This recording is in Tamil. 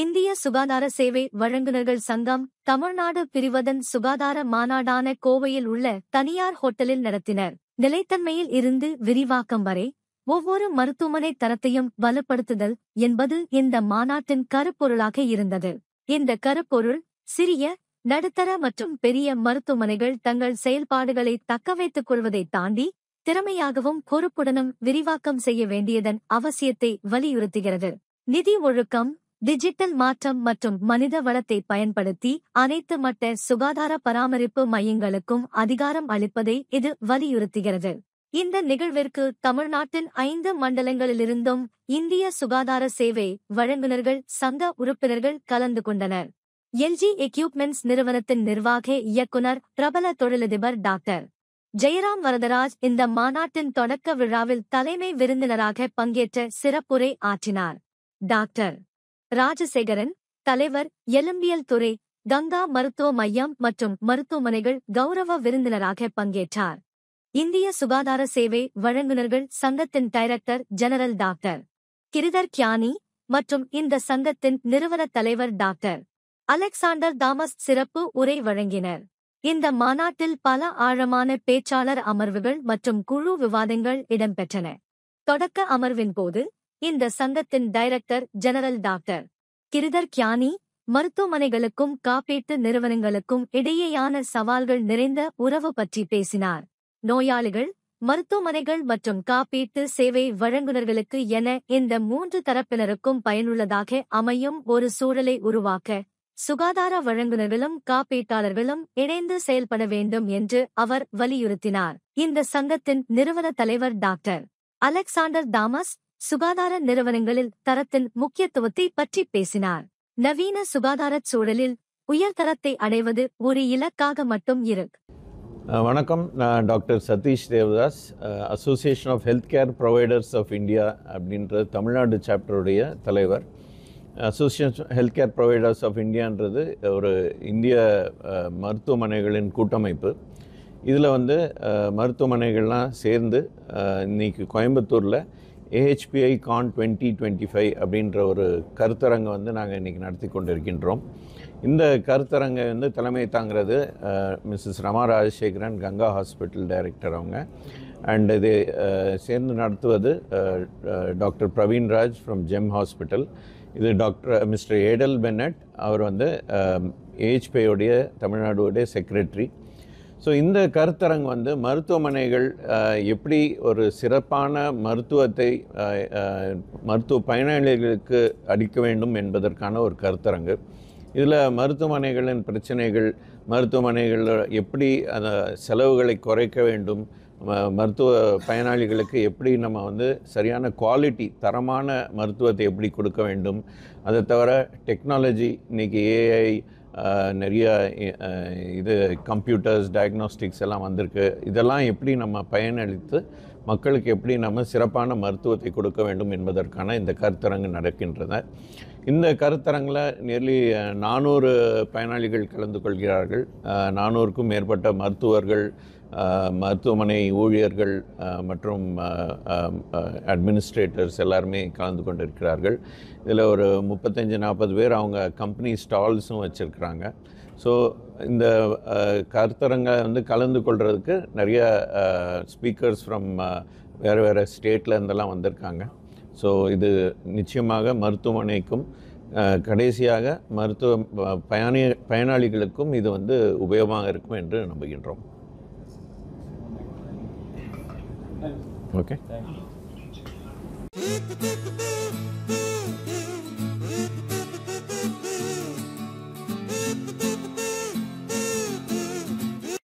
இந்திய சுகாதார சேவை வழங்குநர்கள் சங்கம் தமிழ்நாடு பிரிவதன் சுகாதார மாநாடான கோவையில் உள்ள தனியார் ஹோட்டலில் நடத்தினர். நிலைத்தன்மையில் இருந்து விரிவாக்கம் வரை ஒவ்வொரு மருத்துவமனை தரத்தையும் வலுப்படுத்துதல் என்பது இந்த மாநாட்டின் கருப்பொருளாக இருந்தது. இந்த கருப்பொருள் சிறிய, நடுத்தர மற்றும் பெரிய மருத்துவமனைகள் தங்கள் செயல்பாடுகளை தக்கவைத்துக் கொள்வதை தாண்டி திறமையாகவும் பொறுப்புடனும் விரிவாக்கம் செய்ய வேண்டியதன் அவசியத்தை வலியுறுத்துகிறது. நிதி ஒழுக்கம், டிஜிட்டல் மாற்றம் மற்றும் மனித வளத்தை பயன்படுத்தி அனைத்து மட்ட சுகாதார பராமரிப்பு மையங்களுக்கும் அதிகாரம் அளிப்பதை இது வலியுறுத்துகிறது. இந்த நிகழ்விற்கு தமிழ்நாட்டின் 5 மண்டலங்களிலிருந்தும் இந்திய சுகாதார சேவை வழங்குநர்கள் சங்க உறுப்பினர்கள் கலந்து கொண்டனர். எல்ஜி எக்யூப்மெண்ட்ஸ் நிறுவனத்தின் நிர்வாக இயக்குனர் பிரபல தொழிலதிபர் டாக்டர் ஜெயராம் வரதராஜ் இந்த மாநாட்டின் தொடக்க விழாவில் தலைமை விருந்தினராக பங்கேற்ற சிறப்புரை ஆற்றினார். டாக்டர் ராஜசேகரன், தலைவர், எலும்பியல் துறை, கங்கா மருத்துவ மையம் மற்றும் மருத்துவமனைகள் கௌரவ விருந்தினராக பங்கேற்றார். இந்திய சுகாதார சேவை வழங்குநர்கள் சங்கத்தின் director general doctor Giridhar Gyani மற்றும் இந்த சங்கத்தின் நிறுவனத் தலைவர் டாக்டர் அலெக்சாண்டர் தாமஸ் சிறப்பு உரை வழங்கினர். இந்த மாநாட்டில் பல ஆழமான பேச்சாளர் அமர்வுகள் மற்றும் குழு விவாதங்கள் இடம்பெற்றன. தொடக்க அமர்வின் போது இந்த சங்கத்தின் director general doctor Giridhar Gyani மருத்துவமனைகளுக்கும் காப்பீட்டு நிறுவனங்களுக்கும் இடையேயான சவால்கள் நிறைந்த உறவு பற்றி பேசினார். நோயாளிகள், மருத்துவமனைகள் மற்றும் காப்பீட்டு சேவை வழங்குநர்களுக்கு என இந்த 3 தரப்பினருக்கும் பயனுள்ளதாக அமையும் ஒரு சூழலை உருவாக்க சுகாதார வழங்குநர்களும் காப்பீட்டாளர்களும் இணைந்து செயல்பட வேண்டும் என்று அவர் வலியுறுத்தினார். இந்த சங்கத்தின் நிறுவன தலைவர் டாக்டர் அலெக்சாண்டர் தாமஸ் சுகாதார நிறுவனங்களில் தரத்தின் முக்கியத்துவத்தை பற்றி பேசினார். நவீன சுகாதாரச் சூழலில் உயர்தரத்தை அடைவது ஒரு இலக்காக மட்டும் இருக்கு. வணக்கம், நான் doctor Satish Devadas, association of health care providers of India அப்படின்ற தமிழ்நாடு சாப்டருடைய தலைவர். Association health care providers of இந்தியான்றது ஒரு இந்திய மருத்துவமனைகளின் கூட்டமைப்பு. இதில் மருத்துவமனைகள்லாம் சேர்ந்து இன்றைக்கி கோயம்புத்தூரில் AHPI Con 2025 அப்படின்ற ஒரு கருத்தரங்கை நாங்கள் இன்றைக்கி நடத்தி கொண்டிருக்கின்றோம். இந்த கருத்தரங்கை தலைமை தாங்கிறது Mrs Rama Rajasekaran, Ganga hospital director அவங்க. அண்ட் இது சேர்ந்து நடத்துவது doctor Praveenraj from Gem hospital. இது மிஸ்டர் ஏடல் பென்னட், அவர் AHPI தமிழ்நாடுடைய செக்ரட்டரி. ஸோ இந்த கருத்தரங்கு மருத்துவமனைகள் எப்படி ஒரு சிறப்பான மருத்துவத்தை மருத்துவ பயனாளிகளுக்கு அளிக்க வேண்டும் என்பதற்கான ஒரு கருத்தரங்கு. இதில் மருத்துவமனைகளின் பிரச்சனைகள், மருத்துவமனைகள் எப்படி அந்த செலவுகளை குறைக்க வேண்டும், மருத்துவ பயனாளிகளுக்கு எப்படி நம்ம சரியான குவாலிட்டி, தரமான மருத்துவத்தை எப்படி கொடுக்க வேண்டும், அதை தவிர டெக்னாலஜி, இன்றைக்கி AI நிறைய கம்ப்யூட்டர்ஸ், டயக்னோஸ்டிக்ஸ் எல்லாம் வந்திருக்கு. இதெல்லாம் எப்படி நம்ம பயனளித்து மக்களுக்கு எப்படி நம்ம சிறப்பான மருத்துவத்தை கொடுக்க வேண்டும் என்பதற்கான இந்த கருத்தரங்கு நடக்கின்றன. இந்த கருத்தரங்கில் நியர்லி 400 பயனாளிகள் கலந்து கொள்கிறார்கள். 400க்கும் மேற்பட்ட மருத்துவர்கள், மருத்துவமனை ஊழியர்கள் மற்றும் அட்மினிஸ்ட்ரேட்டர்ஸ் எல்லாருமே கலந்து கொண்டிருக்கிறார்கள். இதில் ஒரு 35-40 பேர் அவங்க கம்பெனி ஸ்டால்ஸும் வச்சுருக்கிறாங்க. ஸோ இந்த கருத்தரங்கை கலந்து கொள்கிறதுக்கு நிறைய ஸ்பீக்கர்ஸ் ஃப்ரம் வேறு ஸ்டேட்டில் இருந்தெல்லாம் வந்திருக்காங்க. ஸோ இது நிச்சயமாக மருத்துவமனைக்கும் கடைசியாக மருத்துவ பயனாளிகளுக்கும் இது உபயோகமாக இருக்கும் என்று நம்புகின்றோம். ஓகே.